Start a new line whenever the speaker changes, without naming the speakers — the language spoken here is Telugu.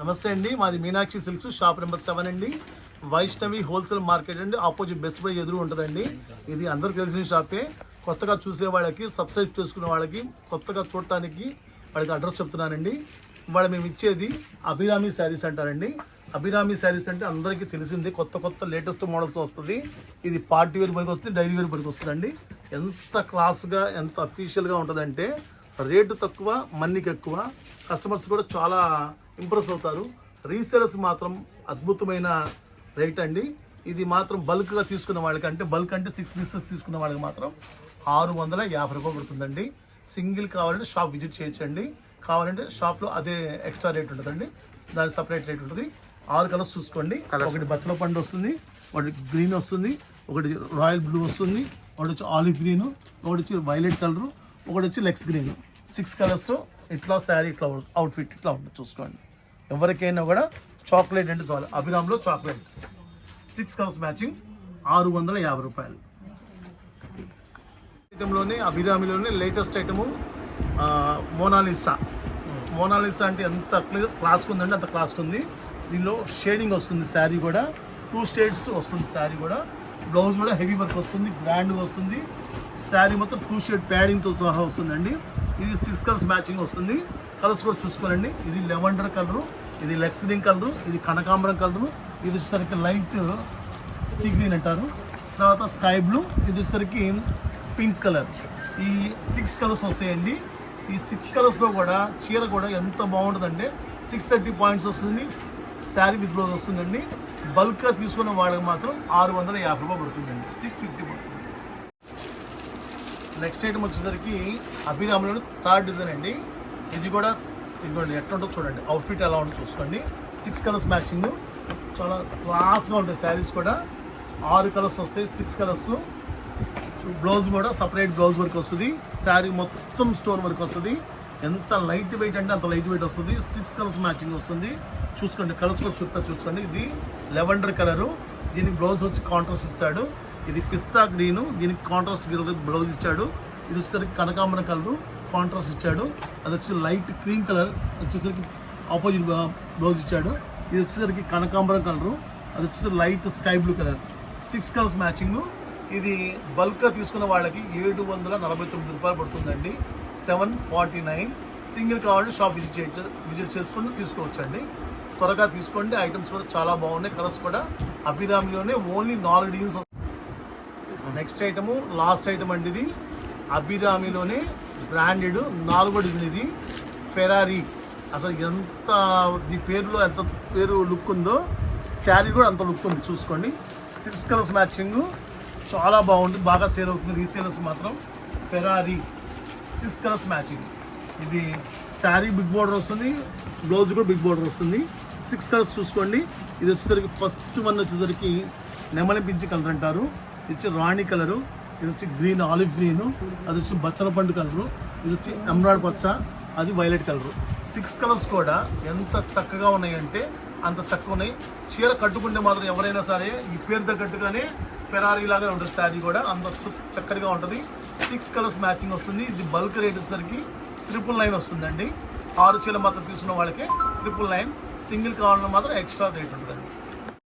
నమస్తే అండి, మాది మీనాక్షి సిల్క్స్ షాప్ నెంబర్ 7 అండి. వైష్ణవి హోల్సేల్ మార్కెట్ అండి, ఆపోజిట్ బెస్ట్ బై ఎదురు ఉంటుందండి. ఇది అందరికీ తెలిసిన షాపే. కొత్తగా చూసే వాళ్ళకి, సబ్స్క్రైబ్ చేసుకునే వాళ్ళకి, కొత్తగా చూడటానికి వాళ్ళకి అడ్రస్ చెప్తున్నానండి. ఇవాళ మేము ఇచ్చేది అభిరామి శారీస్ అంటారండి. అభిరామి శారీస్ అంటే అందరికీ తెలిసింది, కొత్త లేటెస్ట్ మోడల్స్ వస్తుంది. ఇది పార్టీ వేర్ పనికి వస్తుంది, డైలీ వేర్ పనికి వస్తుందండి. ఎంత క్లాస్గా, ఎంత అఫీషియల్గా ఉంటుందంటే రేటు తక్కువ, మనీకి ఎక్కువ. కస్టమర్స్ కూడా చాలా ఇంప్రెస్ అవుతారు. రీసేలర్స్ మాత్రం అద్భుతమైన రేట్ అండి. ఇది మాత్రం బల్క్గా తీసుకున్న వాళ్ళకి, అంటే బల్క్ అంటే 6 పీసెస్ తీసుకున్న వాళ్ళకి మాత్రం 650 రూపాయలు పడుతుందండి. సింగిల్ కావాలంటే షాప్ విజిట్ చేయొచ్చండి. కావాలంటే షాప్లో అదే ఎక్స్ట్రా రేట్ ఉంటుందండి, దానికి సపరేట్ రేట్ ఉంటుంది. 6 కలర్స్ చూసుకోండి. ఒకటి బచ్చల పండు వస్తుంది, ఒకటి గ్రీన్ వస్తుంది, ఒకటి రాయల్ బ్లూ వస్తుంది, ఒకటి వచ్చి ఆలివ్ గ్రీను, ఒకటి వచ్చి వైలెట్ కలరు, ఒకటి వచ్చి లెక్స్ గ్రీన్. 6 కలర్స్ ఇట్లా శారీ, ఇట్లా అవుట్ఫిట్ ఇట్లా ఉంటుంది చూసుకోండి. ఎవరికైనా కూడా చాక్లెట్ అంటే చాలు. అభిరామ్లో చాక్లెట్ 6 కలర్స్ మ్యాచింగ్ 650 రూపాయలు. ఐటెంలోనే అభిరామిలోనే లేటెస్ట్ ఐటము మోనాలిసా. మోనాలిసా అంటే ఎంత క్లాస్కి ఉందండి, అంత క్లాస్కి ఉంది. దీనిలో షేడింగ్ వస్తుంది, శారీ కూడా 2 షేడ్స్ వస్తుంది. శారీ కూడా బ్లౌజ్ కూడా హెవీ వర్క్ వస్తుంది, గ్రాండ్గా వస్తుంది. శారీ మొత్తం 2 షేడ్ ప్యాడింగ్తో సహా వస్తుందండి. ఇది 6 కలర్స్ మ్యాచింగ్ వస్తుంది. కలర్స్ కూడా చూసుకోనండి. ఇది లెవెండర్ కలరు, ఇది లెక్స్ గ్రీన్ కలరు, ఇది కనకాంబరం కలరు, ఇది వచ్చేసరికి లైట్ సీ గ్రీన్ అంటారు, తర్వాత స్కై బ్లూ, ఇది వచ్చేసరికి పింక్ కలర్. ఈ 6 కలర్స్ వస్తాయండి. ఈ 6 కలర్స్లో కూడా చీర కూడా ఎంత బాగుంటుందంటే 630 పాయింట్స్ వస్తుంది. శారీ విత్ బ్లౌజ్ వస్తుందండి. బల్క్గా తీసుకున్న వాళ్ళకి మాత్రం 650 రూపాయలు పడుతుందండి, 650 పడుతుంది. నెక్స్ట్ ఐటమ్ వచ్చేసరికి అభిరామిలో 3rd డిజైన్ అండి. ఇది కూడా ఇదిగోండి ఎట్లా ఉంటుందో చూడండి, అవుట్ఫిట్ ఎలా ఉంటుందో చూసుకోండి. 6 కలర్స్ మ్యాచింగ్ చాలా క్లాస్గా ఉంటాయి. శారీస్ కూడా 6 కలర్స్ వస్తాయి, 6 కలర్స్. బ్లౌజ్ కూడా సపరేట్ బ్లౌజ్ వర్క్ వస్తుంది. శారీ మొత్తం స్టోన్ వర్క్ వస్తుంది. ఎంత లైట్ వెయిట్ అంటే అంత లైట్ వెయిట్ వస్తుంది. 6 కలర్స్ మ్యాచింగ్ వస్తుంది చూసుకోండి. కలర్స్ కూడా చూసుకోండి. ఇది లెవెండర్ కలరు, దీనికి బ్లౌజ్ వచ్చి కాంట్రాస్ట్ ఇస్తాడు. ఇది పిస్తా గ్రీను, దీనికి కాంట్రాస్ట్ బ్లౌజ్ ఇచ్చాడు. ఇది వచ్చేసరికి కనకాంబరం కలరు, కాంట్రాస్ట్ ఇచ్చాడు. అది వచ్చి లైట్ క్రీమ్ కలర్ వచ్చేసరికి ఆపోజిట్ బ్లౌజ్ ఇచ్చాడు. ఇది వచ్చేసరికి కనకాంబరం కలరు, అది వచ్చేసరికి light sky blue colour. 6 colours matching. ఇది బల్క్గా తీసుకున్న వాళ్ళకి 749 రూపాయలు పడుతుందండి, 749. సింగిల్ కావాలంటే షాప్ విజిట్ చేసుకుని తీసుకోవచ్చండి. త్వరగా తీసుకోండి. ఐటమ్స్ కూడా చాలా బాగున్నాయి. కలర్స్ కూడా అభిరామిలోనే only 4 designs. Next item last item అండి. ఇది అభిరామిలోనే బ్రాండెడ్ 4వ డిజైన్. ఇది ఫెరారీ. అసలు ఎంత ఈ పేరులో ఎంత పేరు లుక్ ఉందో, శారీ కూడా అంత లుక్ ఉంది చూసుకోండి. 6 కలర్స్ మ్యాచింగ్ చాలా బాగుంటుంది, బాగా సేల్ అవుతుంది. రీసేలర్స్ మాత్రం ఫెరారీ 6 కలర్స్ మ్యాచింగ్. ఇది శారీ బిగ్ బోర్డర్ వస్తుంది, బ్లౌజ్ కూడా బిగ్ బోర్డర్ వస్తుంది. 6 కలర్స్ చూసుకోండి. ఇది వచ్చేసరికి ఫస్ట్ వన్ వచ్చేసరికి నెమలి పింఛి కలర్ అంటారు, ఇది వచ్చి రాణి కలరు, ఇది వచ్చి గ్రీన్ ఆలివ్ గ్రీను, అది వచ్చి బచ్చల పండు కలరు, ఇది వచ్చి ఎమరాల్డ్ పచ్చ, అది వైలెట్ కలరు. 6 కలర్స్ కూడా ఎంత చక్కగా ఉన్నాయంటే అంత చక్కగా ఉన్నాయి. చీర కట్టుకుంటే మాత్రం ఎవరైనా సరే ఈ పేరు తగ్గట్టుగానే ఫెరారీ లాగా ఉంటుంది. శారీ కూడా అంత చక్కగా ఉంటుంది. 6 కలర్స్ మ్యాచింగ్ వస్తుంది. ఇది బల్క్ రేట్ వచ్చేసరికి 999 వస్తుందండి. 6 చీర మాత్రం తీసుకున్న వాళ్ళకి 999. సింగిల్ కావాలన్నా మాత్రం ఎక్స్ట్రా రేట్ ఉంటుందండి.